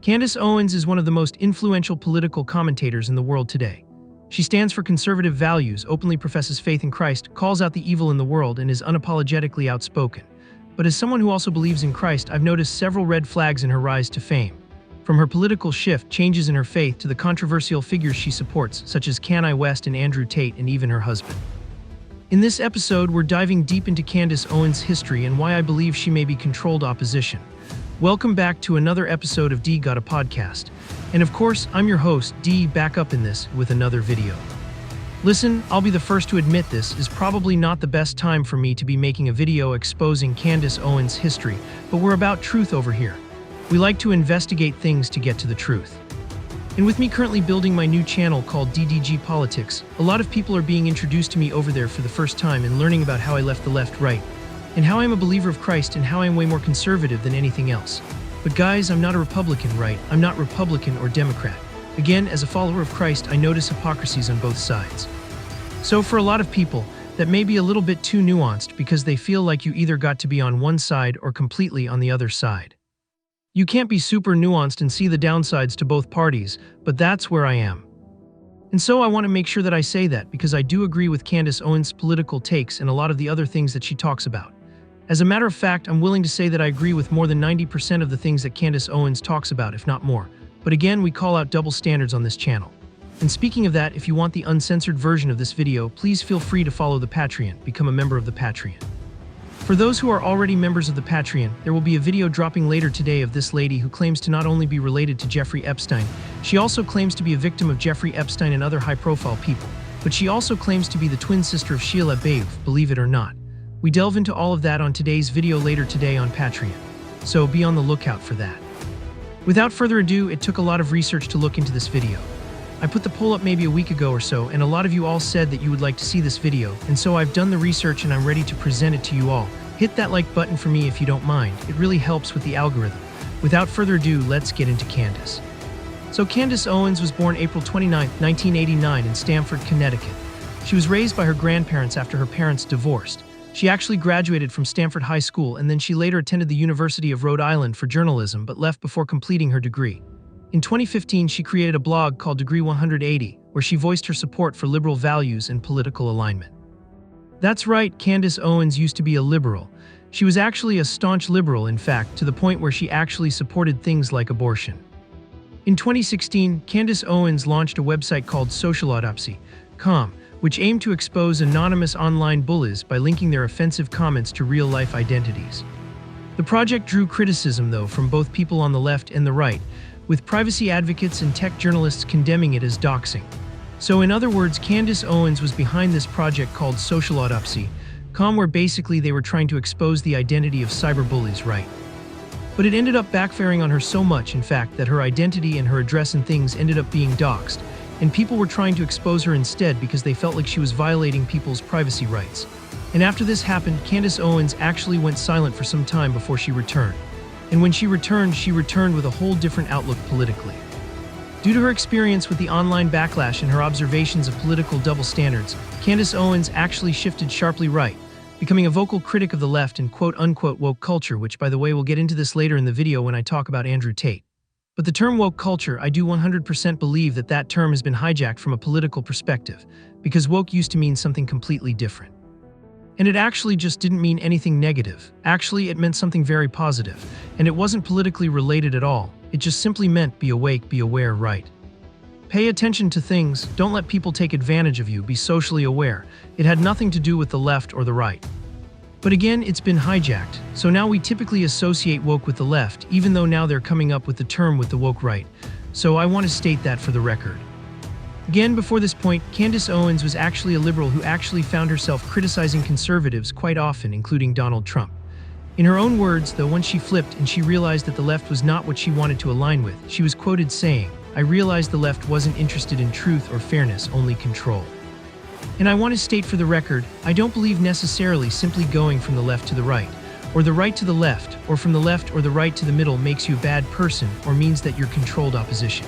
Candace Owens is one of the most influential political commentators in the world today. She stands for conservative values, openly professes faith in Christ, calls out the evil in the world, and is unapologetically outspoken. But as someone who also believes in Christ, I've noticed several red flags in her rise to fame. From her political shift, changes in her faith, to the controversial figures she supports, such as Kanye West and Andrew Tate, and even her husband. In this episode, we're diving deep into Candace Owens' history and why I believe she may be controlled opposition. Welcome back to another episode of D Got a Podcast. And of course, I'm your host, D, back up in this with another video. Listen, I'll be the first to admit this is probably not the best time for me to be making a video exposing Candace Owens' history, but we're about truth over here. We like to investigate things to get to the truth. And with me currently building my new channel called DDG Politics, a lot of people are being introduced to me over there for the first time and learning about how I left the left right, and how I'm a believer of Christ and how I'm way more conservative than anything else. But guys, I'm not a Republican, right? I'm not Republican or Democrat. Again, as a follower of Christ, I notice hypocrisies on both sides. So for a lot of people, that may be a little bit too nuanced because they feel like you either got to be on one side or completely on the other side. You can't be super nuanced and see the downsides to both parties, but that's where I am. And so I want to make sure that I say that because I do agree with Candace Owens' political takes and a lot of the other things that she talks about. As a matter of fact, I'm willing to say that I agree with more than 90% of the things that Candace Owens talks about, if not more. But again, we call out double standards on this channel. And speaking of that, if you want the uncensored version of this video, please feel free to follow the Patreon, become a member of the Patreon. For those who are already members of the Patreon, there will be a video dropping later today of this lady who claims to not only be related to Jeffrey Epstein, she also claims to be a victim of Jeffrey Epstein and other high-profile people, but she also claims to be the twin sister of Sheila Bayouf, believe it or not. We delve into all of that on today's video later today on Patreon, so be on the lookout for that. Without further ado, it took a lot of research to look into this video. I put the poll up maybe a week ago or so, and a lot of you all said that you would like to see this video, and so I've done the research and I'm ready to present it to you all. Hit that like button for me if you don't mind, it really helps with the algorithm. Without further ado, let's get into Candace. So Candace Owens was born April 29, 1989 in Stamford, Connecticut. She was raised by her grandparents after her parents divorced. She actually graduated from Stanford High School and then she later attended the University of Rhode Island for journalism but left before completing her degree. In 2015, she created a blog called Degree 180, where she voiced her support for liberal values and political alignment. That's right, Candace Owens used to be a liberal. She was actually a staunch liberal, in fact, to the point where she actually supported things like abortion. In 2016, Candace Owens launched a website called socialautopsy.com, which aimed to expose anonymous online bullies by linking their offensive comments to real-life identities. The project drew criticism, though, from both people on the left and the right, with privacy advocates and tech journalists condemning it as doxing. So in other words, Candace Owens was behind this project called socialautopsy.com, where basically they were trying to expose the identity of cyberbullies, right? But it ended up backfiring on her so much, in fact, that her identity and her address and things ended up being doxed, and people were trying to expose her instead because they felt like she was violating people's privacy rights. And after this happened, Candace Owens actually went silent for some time before she returned. And when she returned with a whole different outlook politically. Due to her experience with the online backlash and her observations of political double standards, Candace Owens actually shifted sharply right, becoming a vocal critic of the left and quote-unquote woke culture, which, by the way, we'll get into this later in the video when I talk about Andrew Tate. But the term woke culture, I do 100% believe that that term has been hijacked from a political perspective, because woke used to mean something completely different. And it actually just didn't mean anything negative. Actually, it meant something very positive. And it wasn't politically related at all. It just simply meant be awake, be aware, right? Pay attention to things, don't let people take advantage of you, be socially aware. It had nothing to do with the left or the right. But again, it's been hijacked. So now we typically associate woke with the left, even though now they're coming up with the term with the woke right. So I want to state that for the record. Again, before this point, Candace Owens was actually a liberal who actually found herself criticizing conservatives quite often, including Donald Trump. In her own words, though, once she flipped and she realized that the left was not what she wanted to align with, she was quoted saying, "I realized the left wasn't interested in truth or fairness, only control." And I want to state for the record, I don't believe necessarily simply going from the left to the right, or the right to the left, or from the left or the right to the middle makes you a bad person or means that you're controlled opposition.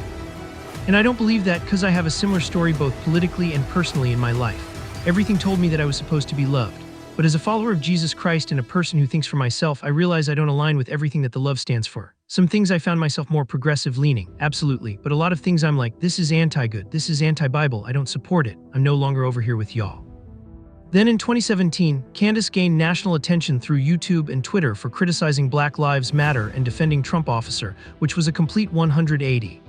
And I don't believe that because I have a similar story both politically and personally in my life. Everything told me that I was supposed to be loved. But as a follower of Jesus Christ and a person who thinks for myself, I realize I don't align with everything that the love stands for. Some things I found myself more progressive leaning, absolutely, but a lot of things I'm like, this is anti-good, this is anti-Bible, I don't support it, I'm no longer over here with y'all. Then in 2017, Candace gained national attention through YouTube and Twitter for criticizing Black Lives Matter and defending Trump officer, which was a complete 180.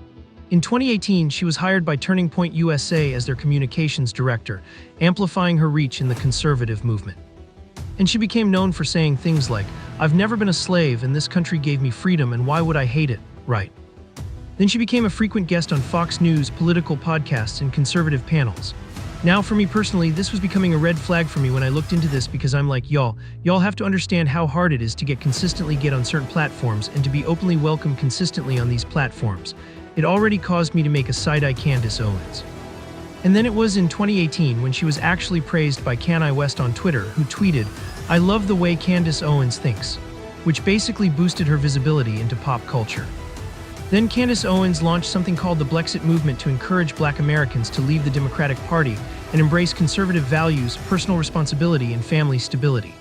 In 2018, she was hired by Turning Point USA as their communications director, amplifying her reach in the conservative movement. And she became known for saying things like, "I've never been a slave and this country gave me freedom and why would I hate it, right?" Then she became a frequent guest on Fox News, political podcasts, and conservative panels. Now, for me personally, this was becoming a red flag for me when I looked into this because I'm like, y'all have to understand how hard it is to consistently get on certain platforms and to be openly welcomed consistently on these platforms. It already caused me to make a side-eye Candace Owens. And then it was in 2018 when she was actually praised by Kanye West on Twitter, who tweeted, "I love the way Candace Owens thinks," which basically boosted her visibility into pop culture. Then Candace Owens launched something called the Blexit movement to encourage Black Americans to leave the Democratic Party and embrace conservative values, personal responsibility, and family stability.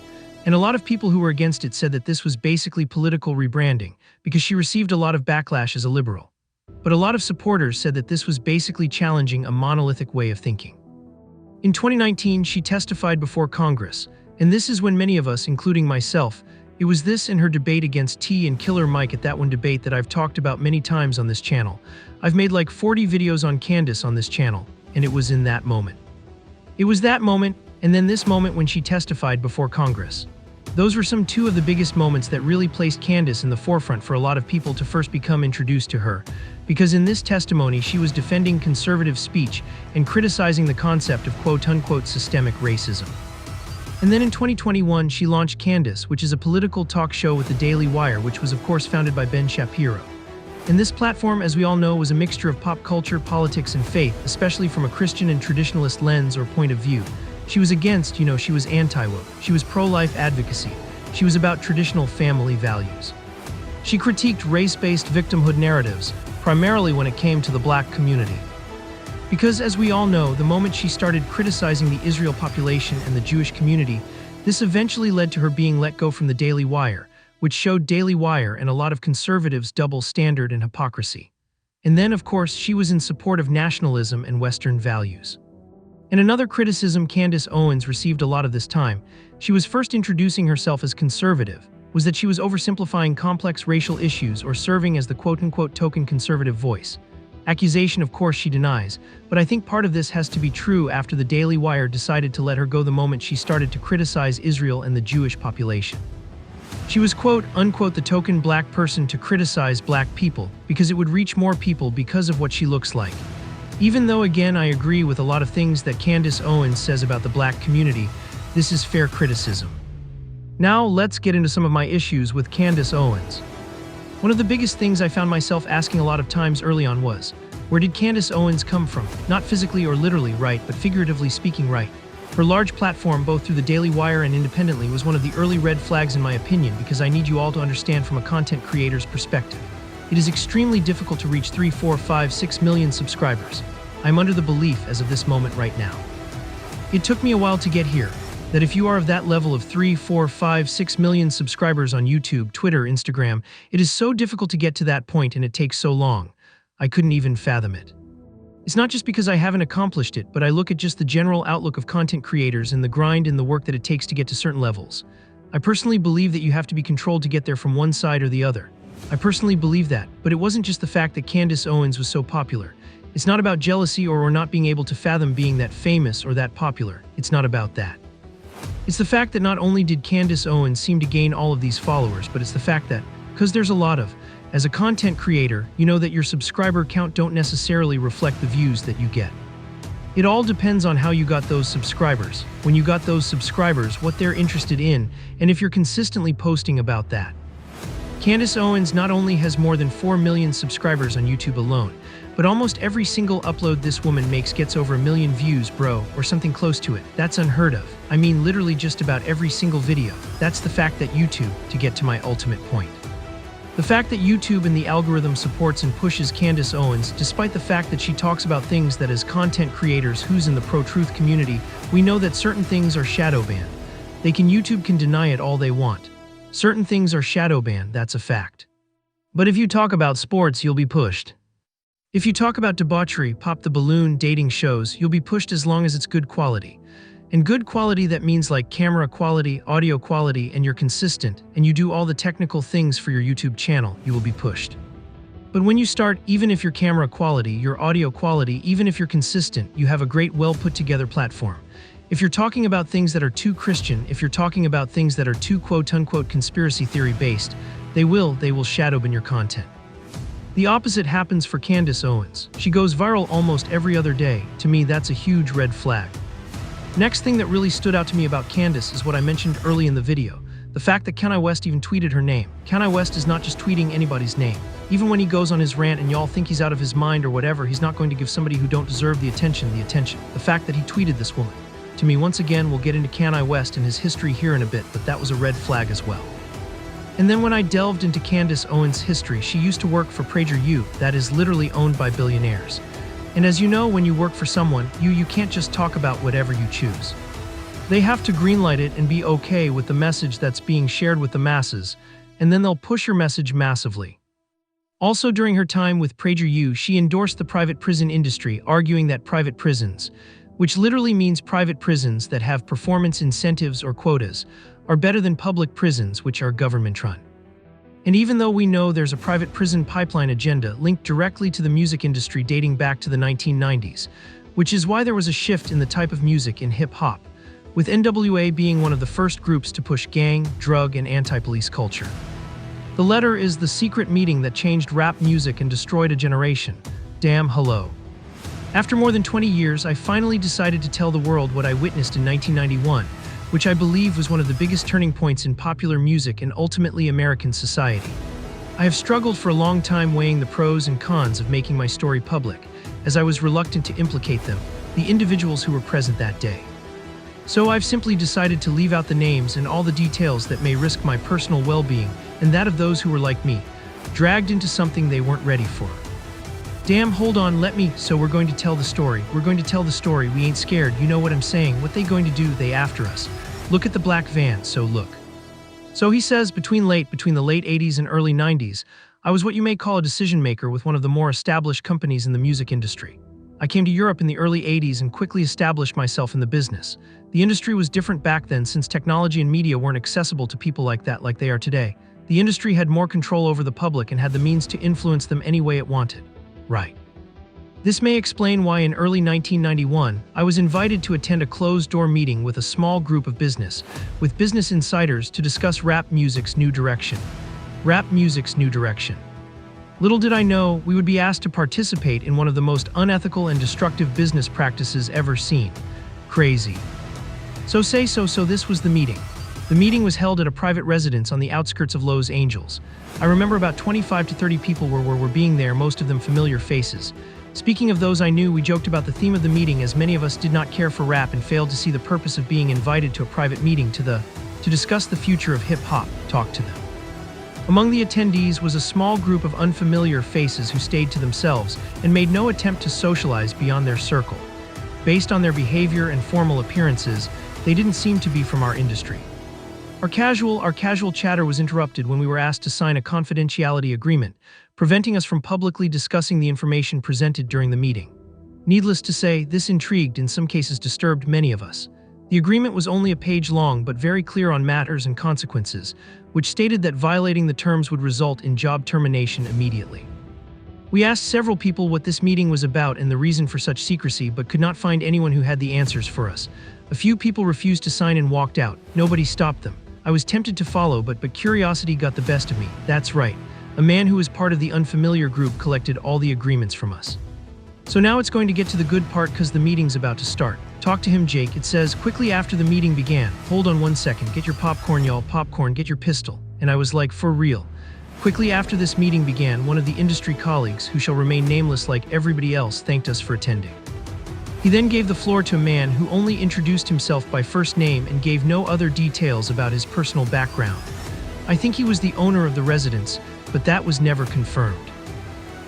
And a lot of people who were against it said that this was basically political rebranding because she received a lot of backlash as a liberal. But a lot of supporters said that this was basically challenging a monolithic way of thinking. In 2019, she testified before Congress, and this is when many of us, including myself, it was this and her debate against T and Killer Mike at that one debate that I've talked about many times on this channel. I've made like 40 videos on Candace on this channel, and it was in that moment. It was that moment, and then this moment when she testified before Congress. Those were two of the biggest moments that really placed Candace in the forefront for a lot of people to first become introduced to her. Because in this testimony, she was defending conservative speech and criticizing the concept of quote-unquote systemic racism. And then in 2021, she launched Candace, which is a political talk show with the Daily Wire, which was of course founded by Ben Shapiro. And this platform, as we all know, was a mixture of pop culture, politics, and faith, especially from a Christian and traditionalist lens or point of view. She was against, she was anti-woke. She was pro-life advocacy. She was about traditional family values. She critiqued race-based victimhood narratives, primarily when it came to the Black community. Because as we all know, the moment she started criticizing the Israel population and the Jewish community, this eventually led to her being let go from the Daily Wire, which showed Daily Wire and a lot of conservatives' double standard and hypocrisy. And then, of course, she was in support of nationalism and Western values. And another criticism Candace Owens received a lot of this time, she was first introducing herself as conservative, was that she was oversimplifying complex racial issues or serving as the quote-unquote token conservative voice. Accusation, of course, she denies, but I think part of this has to be true after the Daily Wire decided to let her go the moment she started to criticize Israel and the Jewish population. She was quote-unquote the token Black person to criticize Black people because it would reach more people because of what she looks like. Even though, again, I agree with a lot of things that Candace Owens says about the Black community, this is fair criticism. Now, let's get into some of my issues with Candace Owens. One of the biggest things I found myself asking a lot of times early on was, where did Candace Owens come from? Not physically or literally right, but figuratively speaking right. Her large platform, both through the Daily Wire and independently, was one of the early red flags in my opinion because I need you all to understand from a content creator's perspective. It is extremely difficult to reach 3, 4, 5, 6 million subscribers. I'm under the belief as of this moment right now. It took me a while to get here, that if you are of that level of 3, 4, 5, 6 million subscribers on YouTube, Twitter, Instagram, it is so difficult to get to that point and it takes so long. I couldn't even fathom it. It's not just because I haven't accomplished it, but I look at just the general outlook of content creators and the grind and the work that it takes to get to certain levels. I personally believe that you have to be controlled to get there from one side or the other. I personally believe that, but it wasn't just the fact that Candace Owens was so popular. It's not about jealousy or not being able to fathom being that famous or that popular. It's not about that. It's the fact that not only did Candace Owens seem to gain all of these followers, but it's the fact that, because there's a lot of, as a content creator, you know that your subscriber count don't necessarily reflect the views that you get. It all depends on how you got those subscribers, when you got those subscribers, what they're interested in, and if you're consistently posting about that. Candace Owens not only has more than 4 million subscribers on YouTube alone, but almost every single upload this woman makes gets over 1 million views, bro, or something close to it. That's unheard of. I mean literally just about every single video. That's the fact that YouTube, to get to my ultimate point. The fact that YouTube and the algorithm supports and pushes Candace Owens, despite the fact that she talks about things that as content creators who's in the pro-truth community, we know that certain things are shadow banned. YouTube can deny it all they want. Certain things are shadow banned, that's a fact. But if you talk about sports, you'll be pushed. If you talk about debauchery, pop the balloon, dating shows, you'll be pushed as long as it's good quality. And good quality, that means like camera quality, audio quality, and you're consistent, and you do all the technical things for your YouTube channel, you will be pushed. But when you start, even if your camera quality, your audio quality, even if you're consistent, you have a great, well put together platform. If you're talking about things that are too Christian, if you're talking about things that are too quote-unquote conspiracy theory based, they will shadow ban your content. The opposite happens for Candace Owens. She goes viral almost every other day. To me, that's a huge red flag. Next thing that really stood out to me about Candace is what I mentioned early in the video. The fact that Kanye West even tweeted her name. Kanye West is not just tweeting anybody's name. Even when he goes on his rant and y'all think he's out of his mind or whatever, he's not going to give somebody who don't deserve the attention. The fact that he tweeted this woman. To me, once again, we'll get into Kanye West and his history here in a bit, but that was a red flag as well. And then when I delved into Candace Owens' history, she used to work for PragerU, that is literally owned by billionaires. And as you know, when you work for someone, you can't just talk about whatever you choose. They have to greenlight it and be okay with the message that's being shared with the masses, and then they'll push your message massively. Also, during her time with PragerU, she endorsed the private prison industry, arguing that private prisons, which literally means private prisons that have performance incentives or quotas, are better than public prisons which are government-run. And even though we know there's a private prison pipeline agenda linked directly to the music industry dating back to the 1990s, which is why there was a shift in the type of music in hip-hop, with NWA being one of the first groups to push gang, drug, and anti-police culture. The letter is the secret meeting that changed rap music and destroyed a generation. Damn, hello. After more than 20 years, I finally decided to tell the world what I witnessed in 1991, which I believe was one of the biggest turning points in popular music and ultimately American society. I have struggled for a long time weighing the pros and cons of making my story public, as I was reluctant to implicate them, the individuals who were present that day. So I've simply decided to leave out the names and all the details that may risk my personal well-being and that of those who were like me, dragged into something they weren't ready for. Damn, hold on, so we're going to tell the story. We're going to tell the story, we ain't scared, you know what I'm saying. What they going to do, they after us. Look at the black van, so look. So he says, between the late 80s and early 90s, I was what you may call a decision maker with one of the more established companies in the music industry. I came to Europe in the early 80s and quickly established myself in the business. The industry was different back then since technology and media weren't accessible to people like they are today. The industry had more control over the public and had the means to influence them any way it wanted. Right. This may explain why in early 1991, I was invited to attend a closed-door meeting with a small group of business insiders to discuss rap music's new direction. Rap music's new direction. Little did I know, we would be asked to participate in one of the most unethical and destructive business practices ever seen. Crazy. So this was the meeting. The meeting was held at a private residence on the outskirts of Los Angeles. I remember about 25 to 30 people were being there, most of them familiar faces. Speaking of those I knew, we joked about the theme of the meeting as many of us did not care for rap and failed to see the purpose of being invited to a private meeting to discuss the future of hip-hop, talk to them. Among the attendees was a small group of unfamiliar faces who stayed to themselves and made no attempt to socialize beyond their circle. Based on their behavior and formal appearances, they didn't seem to be from our industry. Our casual chatter was interrupted when we were asked to sign a confidentiality agreement, preventing us from publicly discussing the information presented during the meeting. Needless to say, this intrigued, in some cases disturbed, many of us. The agreement was only a page long but very clear on matters and consequences, which stated that violating the terms would result in job termination immediately. We asked several people what this meeting was about and the reason for such secrecy, but could not find anyone who had the answers for us. A few people refused to sign and walked out. Nobody stopped them. I was tempted to follow, but curiosity got the best of me. That's right. A man who was part of the unfamiliar group collected all the agreements from us. So now it's going to get to the good part because the meeting's about to start. Talk to him, Jake. It says, quickly after the meeting began. Hold on 1 second. Get your popcorn, y'all. Popcorn, get your pistol. And I was like, for real. Quickly after this meeting began, one of the industry colleagues, who shall remain nameless like everybody else, thanked us for attending. He then gave the floor to a man who only introduced himself by first name and gave no other details about his personal background. I think he was the owner of the residence, but that was never confirmed.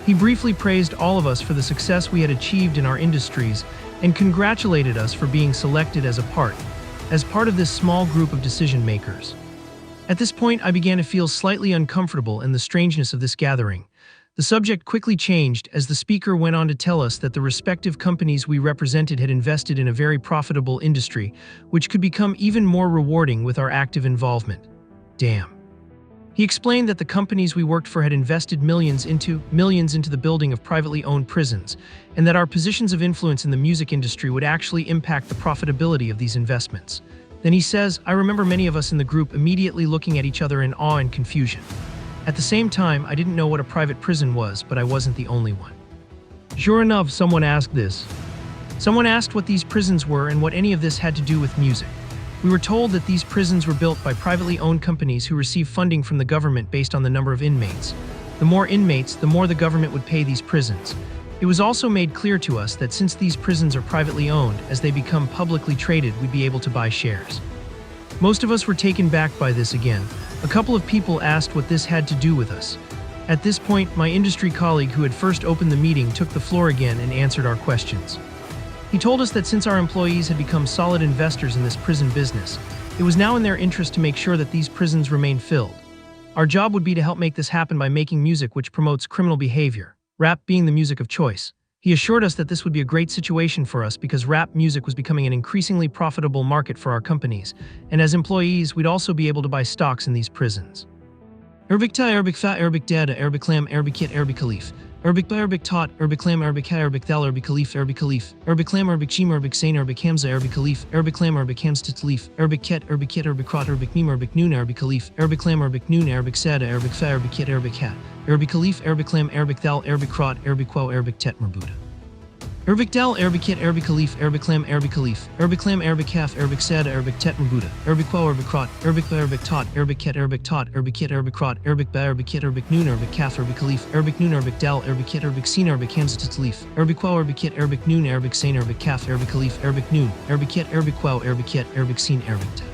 He briefly praised all of us for the success we had achieved in our industries and congratulated us for being selected as a part as part of this small group of decision makers. At this point, I began to feel slightly uncomfortable in the strangeness of this gathering. The subject quickly changed as the speaker went on to tell us that the respective companies we represented had invested in a very profitable industry, which could become even more rewarding with our active involvement. Damn. He explained that the companies we worked for had invested millions into the building of privately owned prisons, and that our positions of influence in the music industry would actually impact the profitability of these investments. Then he says, I remember many of us in the group immediately looking at each other in awe and confusion. At the same time, I didn't know what a private prison was, but I wasn't the only one. Sure enough, someone asked this. Someone asked what these prisons were and what any of this had to do with music. We were told that these prisons were built by privately owned companies who receive funding from the government based on the number of inmates. The more inmates, the more the government would pay these prisons. It was also made clear to us that since these prisons are privately owned, as they become publicly traded, we'd be able to buy shares. Most of us were taken back by this again. A couple of people asked what this had to do with us. At this point, my industry colleague who had first opened the meeting took the floor again and answered our questions. He told us that since our employees had become solid investors in this prison business, it was now in their interest to make sure that these prisons remain filled. Our job would be to help make this happen by making music which promotes criminal behavior, rap being the music of choice. He assured us that this would be a great situation for us because rap music was becoming an increasingly profitable market for our companies, and as employees, we'd also be able to buy stocks in these prisons. Arabic ta, Arabic fa, Arabic data, Arabic lam, Arabic kit, Arabic khalif. Arabic ba, Arabic taught, Arabic lam, Arabic ha, Arabic thal, Arabic khalif, Arabic khalif. Arabic lam, Arabic shim, Arabic sain, Arabic hamza, Arabic khalif. Arabic lam, Arabic hamza tlif. Arabic ket, Arabic kit, Arabic krot, Arabic mim, Arabic noon, Arabic khalif. Arabic lam, Arabic noon, Arabic sada, Arabic fa, Arabic kit, Arabic ha. Arabic khalif, Arabic lam, Arabic thal, Arabic krot, Arabic quo, Arabic tet merbuda. Arabic dal, Arabic kit, Arabic khalif, Arabic lam, Arabic khalif, Arabic lam, Arabic half, Arabic sada, Arabic tet merbuda, Arabic quo, Arabic krot, Arabic ba, Arabic taught, Arabic ket, Arabic taught, Arabic kit, Arabic krot, Arabic ba, Arabic kit, Arabic noon, Arabic calf, Arabic khalif, Arabic noon, Arabic dal, Arabic kit, Arabic sin, Arabic hamza tatlif, Arabic quo, Arabic kit, Arabic noon, Arabic sain, Arabic calf, Arabic khalif, Arabic noon, Arabic kit, Arabic quo, Arabic kit, Arabic sin, Arabic tet.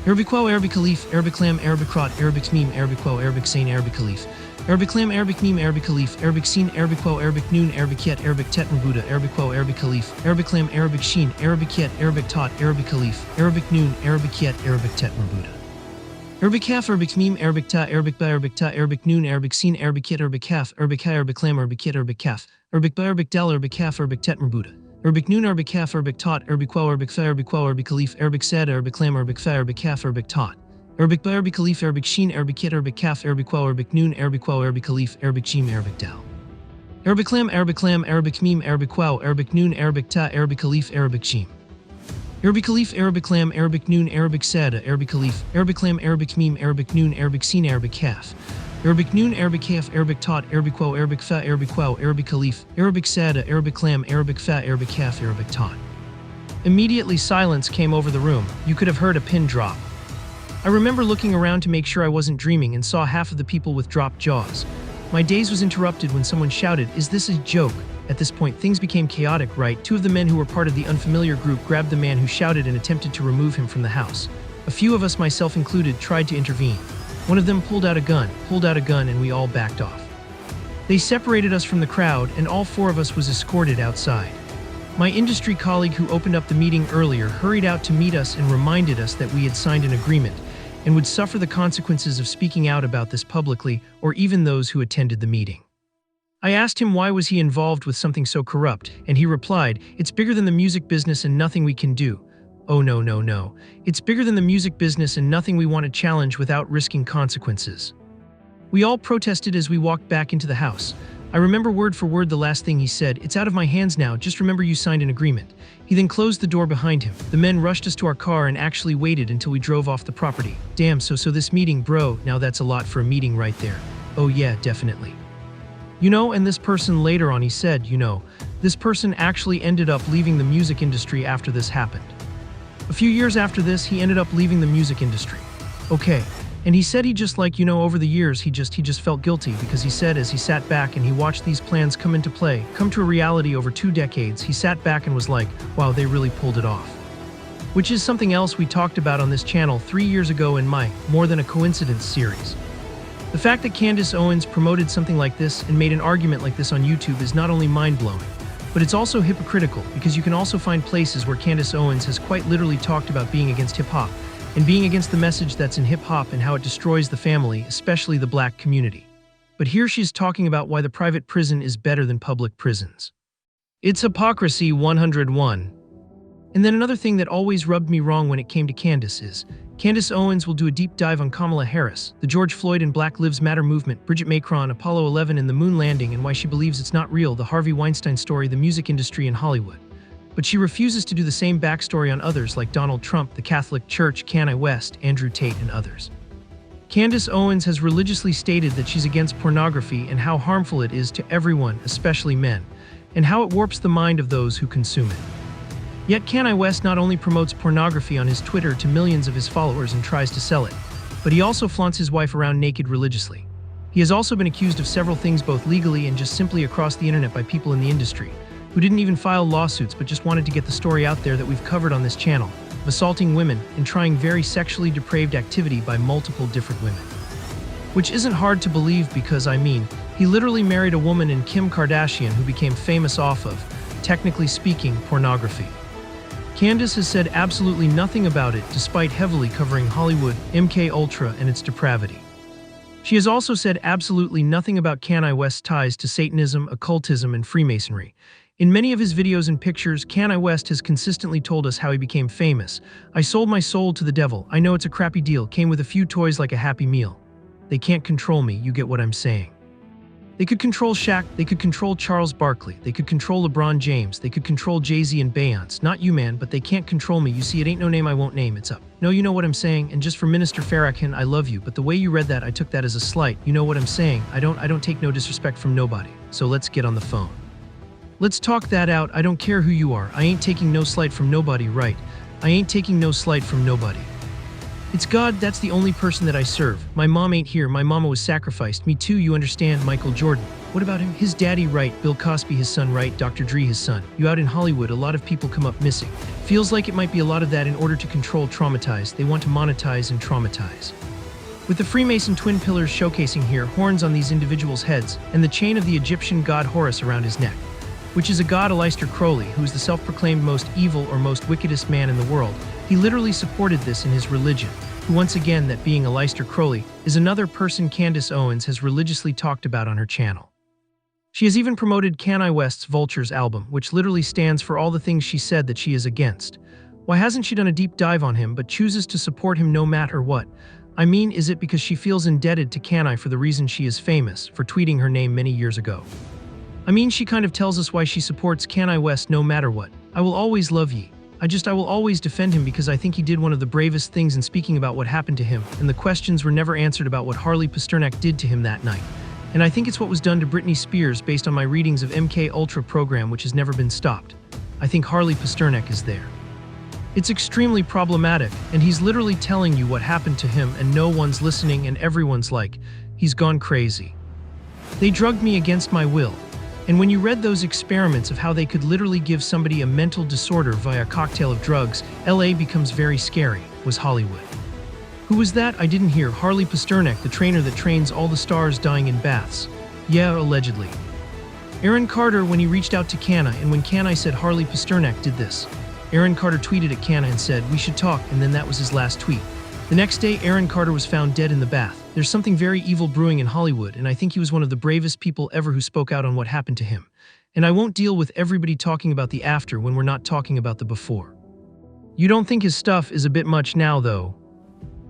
Arabic quo, Arabic khalif, Arabic lam, Arabic krot, Arabic meme, Arabic quo, Arabic sain, Arabic khalif. Arabic lam, Arabic meme, Arabic khalif, Arabic sin, Arabic quo, Arabic noon, Arabic yet, Arabic tet merbuda, Arabic quo, Arabic khalif, Arabic lam, Arabic sheen, Arabic yet, Arabic taught, Arabic khalif, Arabic noon, Arabic yet, Arabic tet merbuda. Arabic half, Arabic meme, Arabic ta, Arabic ba, Arabic ta, Arabic noon, Arabic sin, Arabic yet, Arabic half, Arabic ha, Arabic lam, Arabic yet, Arabic calf, Arabic ba, Arabic dal, Arabic half, Arabic tet merbuda. Arabic noon, Arabic half, Arabic taught, Arabic quo, Arabic fa, Arabic quo, Arabic khalif, Arabic sad, Arabic lam, Arabic fa, Arabic half, Arabic taught. Arabic ba, Arabic khalif, Arabic sheen, Arabic kit, Arabic calf, Arabic quo, Arabic noon, Arabic quo, Arabic khalif, Arabic sheen, Arabic dal. Arabic lam, Arabic meme, Arabic quo, Arabic noon, Arabic ta, Arabic khalif, Arabic sheen. Arabic khalif, Arabic lam, Arabic noon, Arabic sada, Arabic khalif, Arabic lam, Arabic meme, Arabic noon, Arabic seen, Arabic calf. Arabic noon, Arabic half, Arabic taught, Arabic quo, Arabic fa, Arabic quo, Arabic khalif, Arabic sada, Arabic lam, Arabic fa, Arabic half, Arabic taught. Immediately silence came over the room. You could have heard a pin drop. I remember looking around to make sure I wasn't dreaming and saw half of the people with dropped jaws. My daze was interrupted when someone shouted, "Is this a joke?" At this point, things became chaotic, right? Two of the men who were part of the unfamiliar group grabbed the man who shouted and attempted to remove him from the house. A few of us, myself included, tried to intervene. One of them pulled out a gun, and we all backed off. They separated us from the crowd, and all four of us was escorted outside. My industry colleague who opened up the meeting earlier hurried out to meet us and reminded us that we had signed an agreement and would suffer the consequences of speaking out about this publicly or even those who attended the meeting. I asked him why was he involved with something so corrupt, and he replied, "It's bigger than the music business and nothing we can do." Oh no. It's bigger than the music business and nothing we want to challenge without risking consequences. We all protested as we walked back into the house. I remember word for word the last thing he said, "It's out of my hands now, just remember you signed an agreement." He then closed the door behind him. The men rushed us to our car and actually waited until we drove off the property. Damn, so this meeting, bro, now that's a lot for a meeting right there. Oh yeah, definitely. And this person later on, he said, this person actually ended up leaving the music industry after this happened. A few years after this, he ended up leaving the music industry. Okay. And he said he just over the years, he just felt guilty because he said as he sat back and he watched these plans come into play, come to a reality over 2 decades, he sat back and was like, wow, they really pulled it off. Which is something else we talked about on this channel 3 years ago in my More Than a Coincidence series. The fact that Candace Owens promoted something like this and made an argument like this on YouTube is not only mind-blowing, But it's also hypocritical because you can also find places where Candace Owens has quite literally talked about being against hip-hop and being against the message that's in hip-hop and how it destroys the family, especially the black community. But here she's talking about why the private prison is better than public prisons. It's hypocrisy 101. And then another thing that always rubbed me wrong when it came to Candace is, Candace Owens will do a deep dive on Kamala Harris, the George Floyd and Black Lives Matter movement, Bridget Macron, Apollo 11 and the moon landing, and why she believes it's not real, the Harvey Weinstein story, the music industry in Hollywood. But she refuses to do the same backstory on others like Donald Trump, the Catholic Church, Kanye West, Andrew Tate, and others. Candace Owens has religiously stated that she's against pornography and how harmful it is to everyone, especially men, and how it warps the mind of those who consume it. Yet Kanye West not only promotes pornography on his Twitter to millions of his followers and tries to sell it, but he also flaunts his wife around naked religiously. He has also been accused of several things both legally and just simply across the internet by people in the industry, who didn't even file lawsuits but just wanted to get the story out there that we've covered on this channel, of assaulting women and trying very sexually depraved activity by multiple different women. Which isn't hard to believe because, he literally married a woman in Kim Kardashian who became famous off of, technically speaking, pornography. Candace has said absolutely nothing about it despite heavily covering Hollywood, MK Ultra, and its depravity. She has also said absolutely nothing about Kanye West's ties to Satanism, occultism, and Freemasonry. In many of his videos and pictures, Kanye West has consistently told us how he became famous. I sold my soul to the devil. I know it's a crappy deal. Came with a few toys like a Happy Meal. They can't control me, you get what I'm saying. They could control Shaq, they could control Charles Barkley, they could control LeBron James, they could control Jay-Z and Beyonce. Not you, man, but they can't control me. You see, it ain't no name I won't name, it's up. No, you know what I'm saying, and just for Minister Farrakhan, I love you, but the way you read that, I took that as a slight. You know what I'm saying, I don't take no disrespect from nobody. So let's get on the phone. Let's talk that out. I don't care who you are, I ain't taking no slight from nobody, right? I ain't taking no slight from nobody. It's God, that's the only person that I serve. My mom ain't here, my mama was sacrificed. Me too, you understand, Michael Jordan. What about him? His daddy, right? Bill Cosby, his son, right? Dr. Dre, his son. You out in Hollywood, a lot of people come up missing. Feels like it might be a lot of that in order to control, traumatize. They want to monetize and traumatize. With the Freemason twin pillars showcasing here, horns on these individuals' heads, and the chain of the Egyptian god Horus around his neck, which is a god Aleister Crowley, who is the self-proclaimed most evil or most wickedest man in the world. He literally supported this in his religion. Once again, that being Aleister Crowley is another person Candace Owens has religiously talked about on her channel. She has even promoted Kanye West's Vultures album, which literally stands for all the things she said that she is against. Why hasn't she done a deep dive on him but chooses to support him no matter what? Is it because she feels indebted to Kanye for the reason she is famous, for tweeting her name many years ago? She kind of tells us why she supports Kanye West no matter what. I will always love ye. I will always defend him because I think he did one of the bravest things in speaking about what happened to him, and the questions were never answered about what Harley Pasternak did to him that night. And I think it's what was done to Britney Spears based on my readings of MK Ultra program, which has never been stopped. I think Harley Pasternak is there. It's extremely problematic, and he's literally telling you what happened to him and no one's listening and everyone's like, he's gone crazy. They drugged me against my will. And when you read those experiments of how they could literally give somebody a mental disorder via a cocktail of drugs, LA becomes very scary, was Hollywood. Who was that? I didn't hear. Harley Pasternak, the trainer that trains all the stars dying in baths. Yeah, allegedly. Aaron Carter, when he reached out to Kanye, and when Kanye said Harley Pasternak did this, Aaron Carter tweeted at Kanye and said, "We should talk," and then that was his last tweet. The next day, Aaron Carter was found dead in the bath. There's something very evil brewing in Hollywood, and I think he was one of the bravest people ever who spoke out on what happened to him. And I won't deal with everybody talking about the after when we're not talking about the before. You don't think his stuff is a bit much now, though?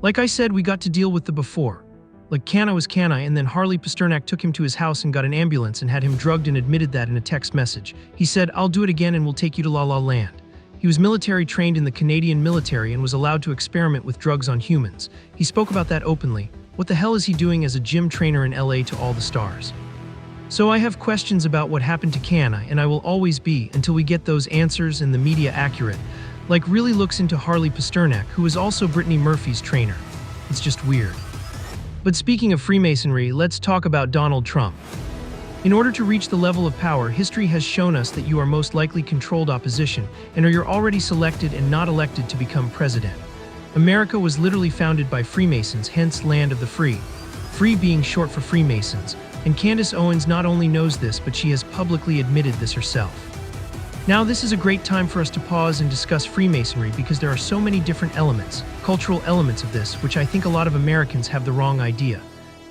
Like I said, we got to deal with the before. Like Kanye was Kanye, and then Harley Pasternak took him to his house and got an ambulance and had him drugged and admitted that in a text message. He said, "I'll do it again and we'll take you to La La Land." He was military trained in the Canadian military and was allowed to experiment with drugs on humans. He spoke about that openly. What the hell is he doing as a gym trainer in LA to all the stars? So I have questions about what happened to Kanye, and I will always be until we get those answers and the media accurate. Like really looks into Harley Pasternak, who is also Brittany Murphy's trainer. It's just weird. But speaking of Freemasonry, let's talk about Donald Trump. In order to reach the level of power, history has shown us that you are most likely controlled opposition, and are you're already selected and not elected to become president. America was literally founded by Freemasons, hence land of the free. Free being short for Freemasons, and Candace Owens not only knows this, but she has publicly admitted this herself. Now, this is a great time for us to pause and discuss Freemasonry because there are so many different elements, cultural elements of this, which I think a lot of Americans have the wrong idea.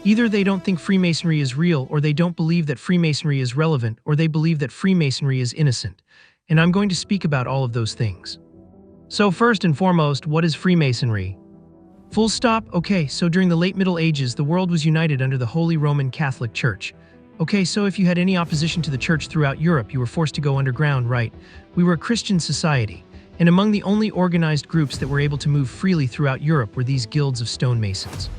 Either they don't think Freemasonry is real, or they don't believe that Freemasonry is relevant, or they believe that Freemasonry is innocent. And I'm going to speak about all of those things. So first and foremost, what is Freemasonry? Full stop. Okay, so during the late Middle Ages, the world was united under the Holy Roman Catholic Church. Okay, so if you had any opposition to the church throughout Europe, you were forced to go underground, right? We were a Christian society, and among the only organized groups that were able to move freely throughout Europe were these guilds of stonemasons.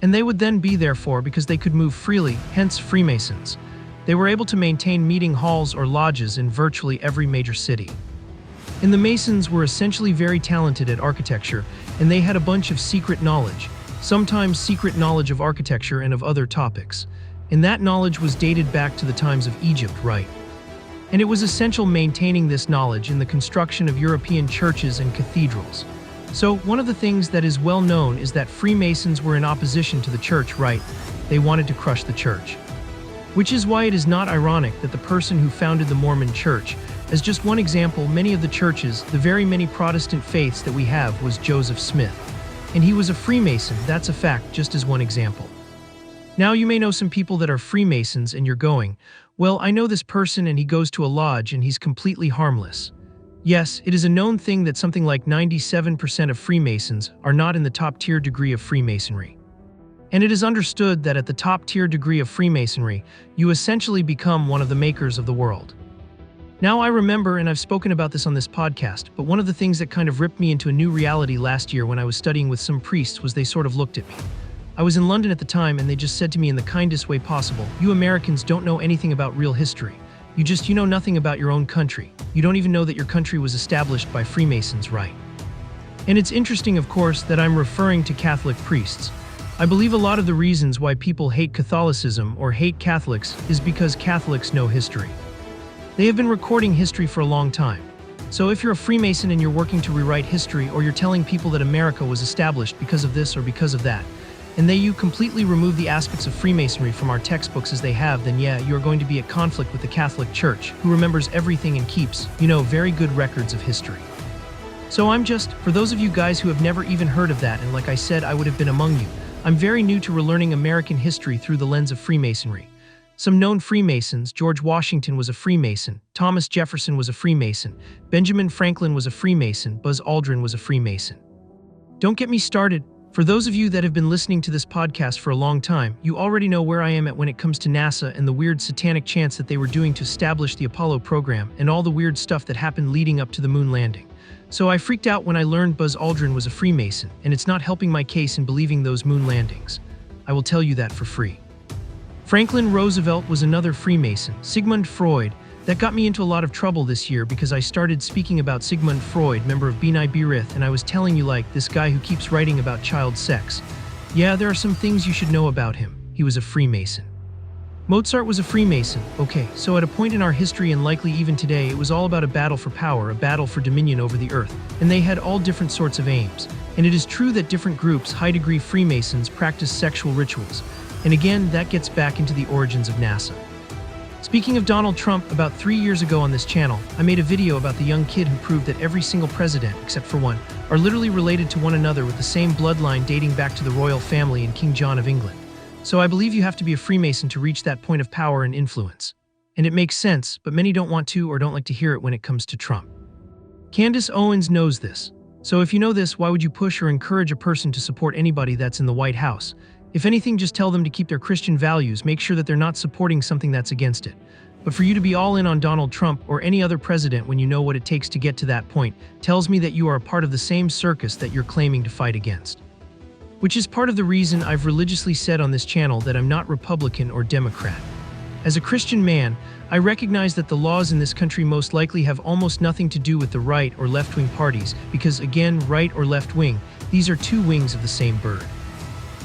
And they would then be therefore because they could move freely, hence Freemasons. They were able to maintain meeting halls or lodges in virtually every major city. And the Masons were essentially very talented at architecture, and they had a bunch of secret knowledge, sometimes secret knowledge of architecture and of other topics. And that knowledge was dated back to the times of Egypt, right? And it was essential maintaining this knowledge in the construction of European churches and cathedrals. So one of the things that is well known is that Freemasons were in opposition to the church, right? They wanted to crush the church. Which is why it is not ironic that the person who founded the Mormon Church, as just one example, many of the churches, the very many Protestant faiths that we have, was Joseph Smith. And he was a Freemason, that's a fact, just as one example. Now you may know some people that are Freemasons and you're going, well, I know this person and he goes to a lodge and he's completely harmless. Yes, it is a known thing that something like 97% of Freemasons are not in the top-tier degree of Freemasonry. And it is understood that at the top-tier degree of Freemasonry, you essentially become one of the makers of the world. Now I remember, and I've spoken about this on this podcast, but one of the things that kind of ripped me into a new reality last year when I was studying with some priests was they sort of looked at me. I was in London at the time and they just said to me in the kindest way possible, "You Americans don't know anything about real history. You know nothing about your own country. You don't even know that your country was established by Freemasons, right?" And it's interesting, of course, that I'm referring to Catholic priests. I believe a lot of the reasons why people hate Catholicism or hate Catholics is because Catholics know history. They have been recording history for a long time. So if you're a Freemason and you're working to rewrite history, or you're telling people that America was established because of this or because of that, and you completely remove the aspects of Freemasonry from our textbooks as they have, then yeah, you're going to be at conflict with the Catholic Church, who remembers everything and keeps, very good records of history. So for those of you guys who have never even heard of that, and like I said, I would have been among you, I'm very new to relearning American history through the lens of Freemasonry. Some known Freemasons: George Washington was a Freemason, Thomas Jefferson was a Freemason, Benjamin Franklin was a Freemason, Buzz Aldrin was a Freemason. Don't get me started. For those of you that have been listening to this podcast for a long time, you already know where I am at when it comes to NASA and the weird satanic chants that they were doing to establish the Apollo program and all the weird stuff that happened leading up to the moon landing. So I freaked out when I learned Buzz Aldrin was a Freemason, and it's not helping my case in believing those moon landings. I will tell you that for free. Franklin Roosevelt was another Freemason. Sigmund Freud. That got me into a lot of trouble this year because I started speaking about Sigmund Freud, member of B'nai B'rith, and I was telling you, like, this guy who keeps writing about child sex. Yeah, there are some things you should know about him. He was a Freemason. Mozart was a Freemason. Okay, so at a point in our history, and likely even today, it was all about a battle for power, a battle for dominion over the earth, and they had all different sorts of aims. And it is true that different groups, high-degree Freemasons, practice sexual rituals. And again, that gets back into the origins of NASA. Speaking of Donald Trump, about 3 years ago on this channel, I made a video about the young kid who proved that every single president, except for one, are literally related to one another with the same bloodline dating back to the royal family and King John of England. So I believe you have to be a Freemason to reach that point of power and influence. And it makes sense, but many don't want to or don't like to hear it when it comes to Trump. Candace Owens knows this. So if you know this, why would you push or encourage a person to support anybody that's in the White House? If anything, just tell them to keep their Christian values, make sure that they're not supporting something that's against it. But for you to be all in on Donald Trump or any other president when you know what it takes to get to that point tells me that you are a part of the same circus that you're claiming to fight against. Which is part of the reason I've religiously said on this channel that I'm not Republican or Democrat. As a Christian man, I recognize that the laws in this country most likely have almost nothing to do with the right or left-wing parties because, again, right or left-wing, these are two wings of the same bird.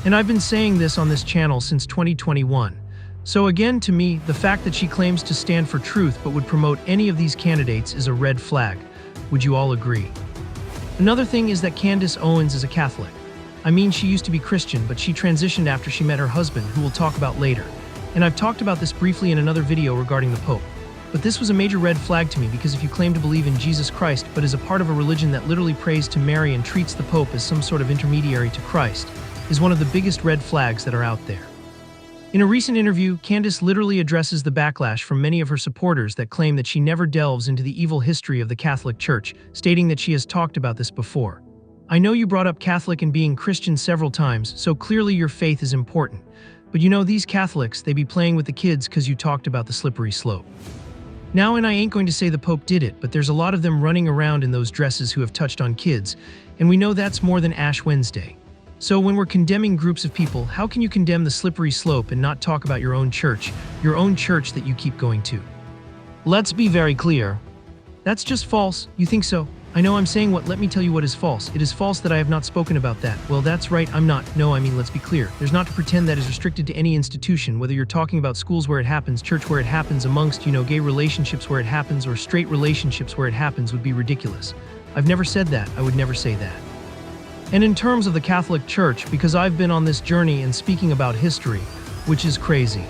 And I've been saying this on this channel since 2021. So again, to me, the fact that she claims to stand for truth but would promote any of these candidates is a red flag. Would you all agree? Another thing is that Candace Owens is a Catholic. I mean, she used to be Christian, but she transitioned after she met her husband, who we'll talk about later. And I've talked about this briefly in another video regarding the Pope. But this was a major red flag to me because if you claim to believe in Jesus Christ but is a part of a religion that literally prays to Mary and treats the Pope as some sort of intermediary to Christ, is one of the biggest red flags that are out there. In a recent interview, Candace literally addresses the backlash from many of her supporters that claim that she never delves into the evil history of the Catholic Church, stating that she has talked about this before. I know you brought up Catholic and being Christian several times, so clearly your faith is important. But you know, these Catholics, they be playing with the kids because you talked about the slippery slope. Now, and I ain't going to say the Pope did it, but there's a lot of them running around in those dresses who have touched on kids, and we know that's more than Ash Wednesday. So when we're condemning groups of people, how can you condemn the slippery slope and not talk about your own church that you keep going to? Let's be very clear. That's just false. You think so? I know I'm saying what, let me tell you what is false. It is false that I have not spoken about that. Well, that's right, I'm not. No, I mean, let's be clear. There's not to pretend that is restricted to any institution, whether you're talking about schools where it happens, church where it happens, amongst, gay relationships where it happens, or straight relationships where it happens would be ridiculous. I've never said that. I would never say that. And in terms of the Catholic Church, because I've been on this journey and speaking about history, which is crazy.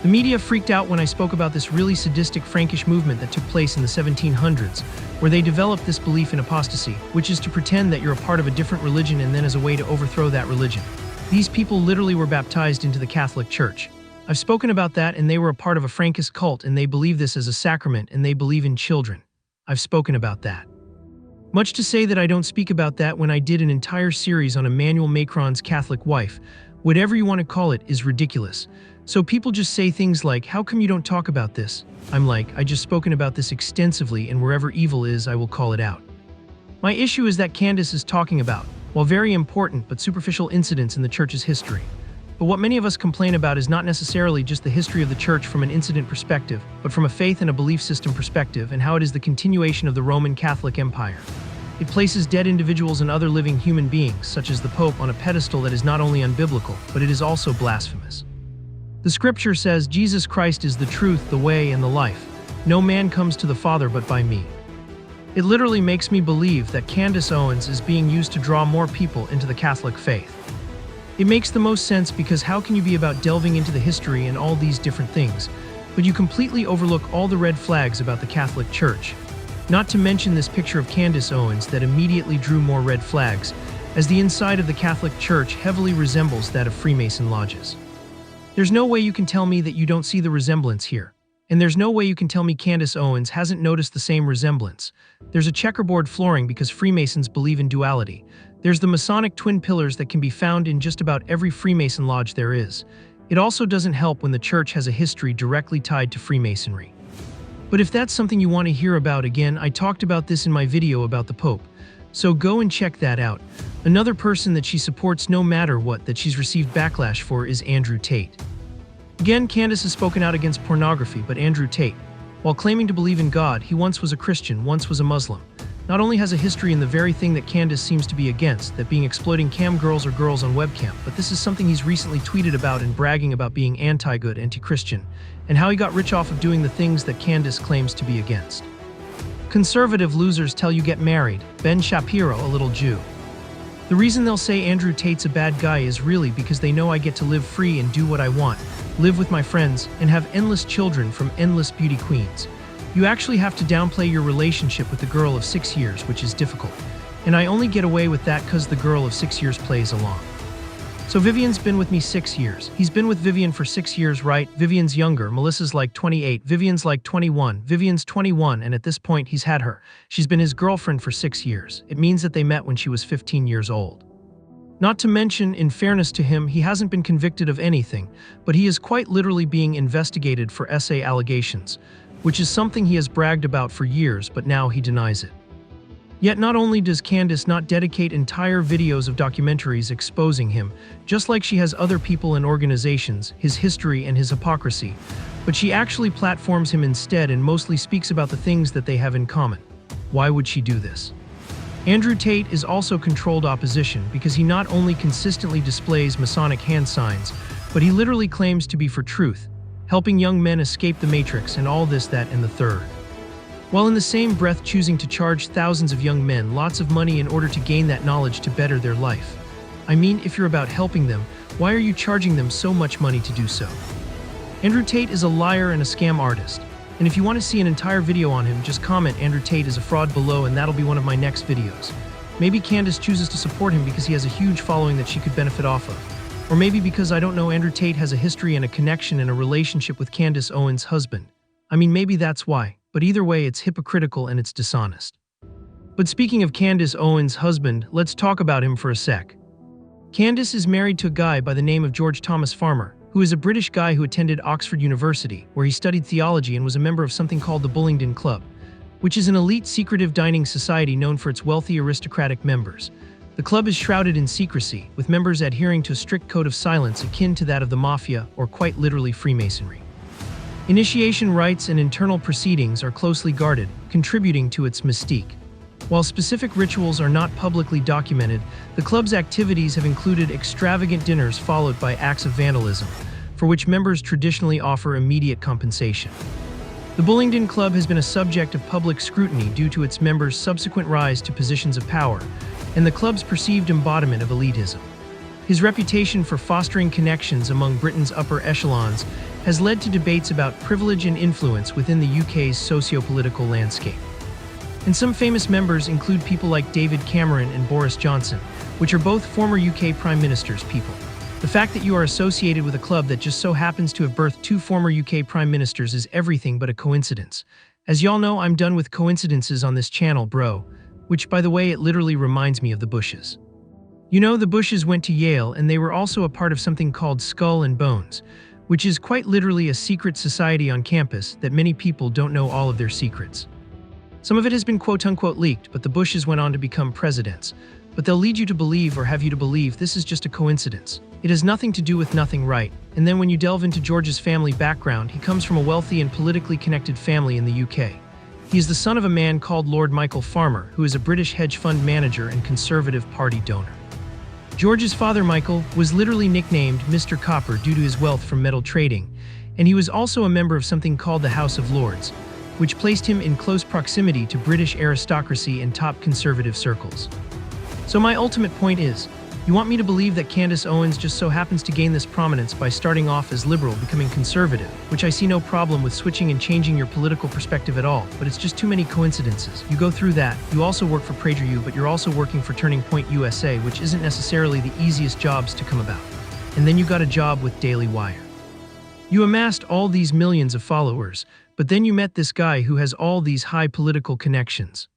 The media freaked out when I spoke about this really sadistic Frankish movement that took place in the 1700s, where they developed this belief in apostasy, which is to pretend that you're a part of a different religion and then as a way to overthrow that religion. These people literally were baptized into the Catholic Church. I've spoken about that, and they were a part of a Frankist cult, and they believe this as a sacrament, and they believe in children. I've spoken about that. Much to say that I don't speak about that when I did an entire series on Emmanuel Macron's Catholic wife. Whatever you want to call it is ridiculous. So people just say things like, how come you don't talk about this? I'm like, I just spoken about this extensively, and wherever evil is, I will call it out. My issue is that Candace is talking about, while very important but superficial incidents in the church's history. But what many of us complain about is not necessarily just the history of the church from an incident perspective, but from a faith and a belief system perspective, and how it is the continuation of the Roman Catholic Empire. It places dead individuals and other living human beings, such as the Pope, on a pedestal that is not only unbiblical, but it is also blasphemous. The scripture says, Jesus Christ is the truth, the way, and the life. No man comes to the Father but by me. It literally makes me believe that Candace Owens is being used to draw more people into the Catholic faith. It makes the most sense because how can you be about delving into the history and all these different things, but you completely overlook all the red flags about the Catholic Church? Not to mention this picture of Candace Owens that immediately drew more red flags, as the inside of the Catholic Church heavily resembles that of Freemason lodges. There's no way you can tell me that you don't see the resemblance here. And there's no way you can tell me Candace Owens hasn't noticed the same resemblance. There's a checkerboard flooring because Freemasons believe in duality. There's the Masonic twin pillars that can be found in just about every Freemason lodge there is. It also doesn't help when the church has a history directly tied to Freemasonry. But if that's something you want to hear about, again, I talked about this in my video about the Pope. So go and check that out. Another person that she supports no matter what that she's received backlash for is Andrew Tate. Again, Candace has spoken out against pornography, but Andrew Tate, while claiming to believe in God, he once was a Christian, once was a Muslim. Not only has a history in the very thing that Candace seems to be against, that being exploiting cam girls or girls on webcam, but this is something he's recently tweeted about and bragging about being anti-good, anti-Christian, and how he got rich off of doing the things that Candace claims to be against. Conservative losers tell you get married, Ben Shapiro, a little Jew. The reason they'll say Andrew Tate's a bad guy is really because they know I get to live free and do what I want, live with my friends, and have endless children from endless beauty queens. You actually have to downplay your relationship with the girl of 6 years, which is difficult. And I only get away with that because the girl of 6 years plays along. So Vivian's been with me 6 years. He's been with Vivian for 6 years, right? Vivian's younger. Melissa's like 28. Vivian's like 21. Vivian's 21, and at this point, he's had her. She's been his girlfriend for 6 years. It means that they met when she was 15 years old. Not to mention, in fairness to him, he hasn't been convicted of anything, but he is quite literally being investigated for SA allegations, which is something he has bragged about for years, but now he denies it. Yet not only does Candace not dedicate entire videos of documentaries exposing him, just like she has other people and organizations, his history and his hypocrisy, but she actually platforms him instead and mostly speaks about the things that they have in common. Why would she do this? Andrew Tate is also controlled opposition because he not only consistently displays Masonic hand signs, but he literally claims to be for truth, helping young men escape the matrix and all this, that, and the third. While in the same breath choosing to charge thousands of young men lots of money in order to gain that knowledge to better their life. I mean, if you're about helping them, why are you charging them so much money to do so? Andrew Tate is a liar and a scam artist. And if you want to see an entire video on him, just comment Andrew Tate is a fraud below and that'll be one of my next videos. Maybe Candace chooses to support him because he has a huge following that she could benefit off of. Or maybe because, I don't know, Andrew Tate has a history and a connection and a relationship with Candace Owens' husband. I mean, maybe that's why. But either way, it's hypocritical and it's dishonest. But speaking of Candace Owens' husband, let's talk about him for a sec. Candace is married to a guy by the name of George Thomas Farmer, who is a British guy who attended Oxford University, where he studied theology and was a member of something called the Bullingdon Club, which is an elite secretive dining society known for its wealthy aristocratic members. The club is shrouded in secrecy, with members adhering to a strict code of silence akin to that of the mafia, or quite literally Freemasonry. Initiation rites and internal proceedings are closely guarded, contributing to its mystique. While specific rituals are not publicly documented, the club's activities have included extravagant dinners followed by acts of vandalism, for which members traditionally offer immediate compensation. The Bullingdon Club has been a subject of public scrutiny due to its members' subsequent rise to positions of power, and the club's perceived embodiment of elitism. His reputation for fostering connections among Britain's upper echelons has led to debates about privilege and influence within the UK's socio-political landscape. And some famous members include people like David Cameron and Boris Johnson, which are both former UK Prime Minister's people. The fact that you are associated with a club that just so happens to have birthed two former UK Prime Ministers is everything but a coincidence. As y'all know, I'm done with coincidences on this channel, bro. Which, by the way, it literally reminds me of the Bushes. You know, the Bushes went to Yale and they were also a part of something called Skull and Bones, which is quite literally a secret society on campus that many people don't know all of their secrets. Some of it has been quote-unquote leaked, but the Bushes went on to become presidents. But they'll lead you to believe or have you to believe this is just a coincidence. It has nothing to do with nothing, right? And then when you delve into George's family background, he comes from a wealthy and politically connected family in the UK. He is the son of a man called Lord Michael Farmer, who is a British hedge fund manager and Conservative Party donor. George's father, Michael, was literally nicknamed Mr. Copper due to his wealth from metal trading, and he was also a member of something called the House of Lords, which placed him in close proximity to British aristocracy and top conservative circles. So my ultimate point is, you want me to believe that Candace Owens just so happens to gain this prominence by starting off as liberal, becoming conservative, which I see no problem with switching and changing your political perspective at all, but it's just too many coincidences. You go through that, you also work for PragerU, but you're also working for Turning Point USA, which isn't necessarily the easiest jobs to come about. And then you got a job with Daily Wire. You amassed all these millions of followers, but then you met this guy who has all these high political connections.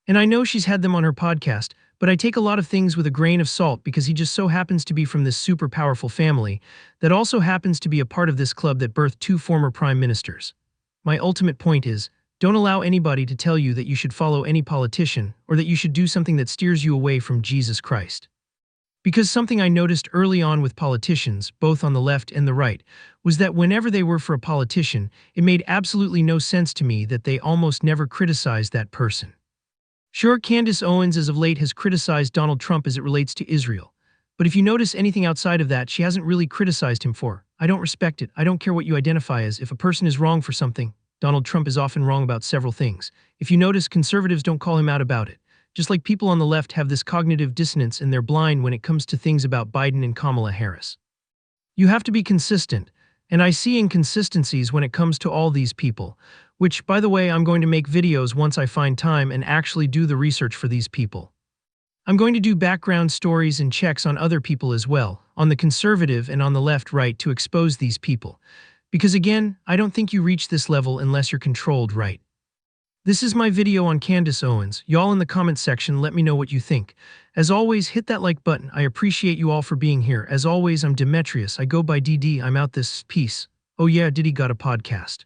And I know she's had them on her podcast, but I take a lot of things with a grain of salt because he just so happens to be from this super powerful family that also happens to be a part of this club that birthed two former prime ministers. My ultimate point is, don't allow anybody to tell you that you should follow any politician or that you should do something that steers you away from Jesus Christ. Because something I noticed early on with politicians, both on the left and the right, was that whenever they were for a politician, it made absolutely no sense to me that they almost never criticized that person. Sure, Candace Owens as of late has criticized Donald Trump as it relates to Israel. But if you notice anything outside of that, she hasn't really criticized him for. I don't respect it. I don't care what you identify as. If a person is wrong for something, Donald Trump is often wrong about several things. If you notice, conservatives don't call him out about it. Just like people on the left have this cognitive dissonance and they're blind when it comes to things about Biden and Kamala Harris. You have to be consistent, and I see inconsistencies when it comes to all these people, which, by the way, I'm going to make videos once I find time and actually do the research for these people. I'm going to do background stories and checks on other people as well, on the conservative and on the left-right to expose these people. Because again, I don't think you reach this level unless you're controlled right. This is my video on Candace Owens. Y'all in the comments section, let me know what you think. As always, hit that like button. I appreciate you all for being here. As always, I'm Demetrius. I go by DD. I'm out this piece. Oh yeah, Diddy got a podcast.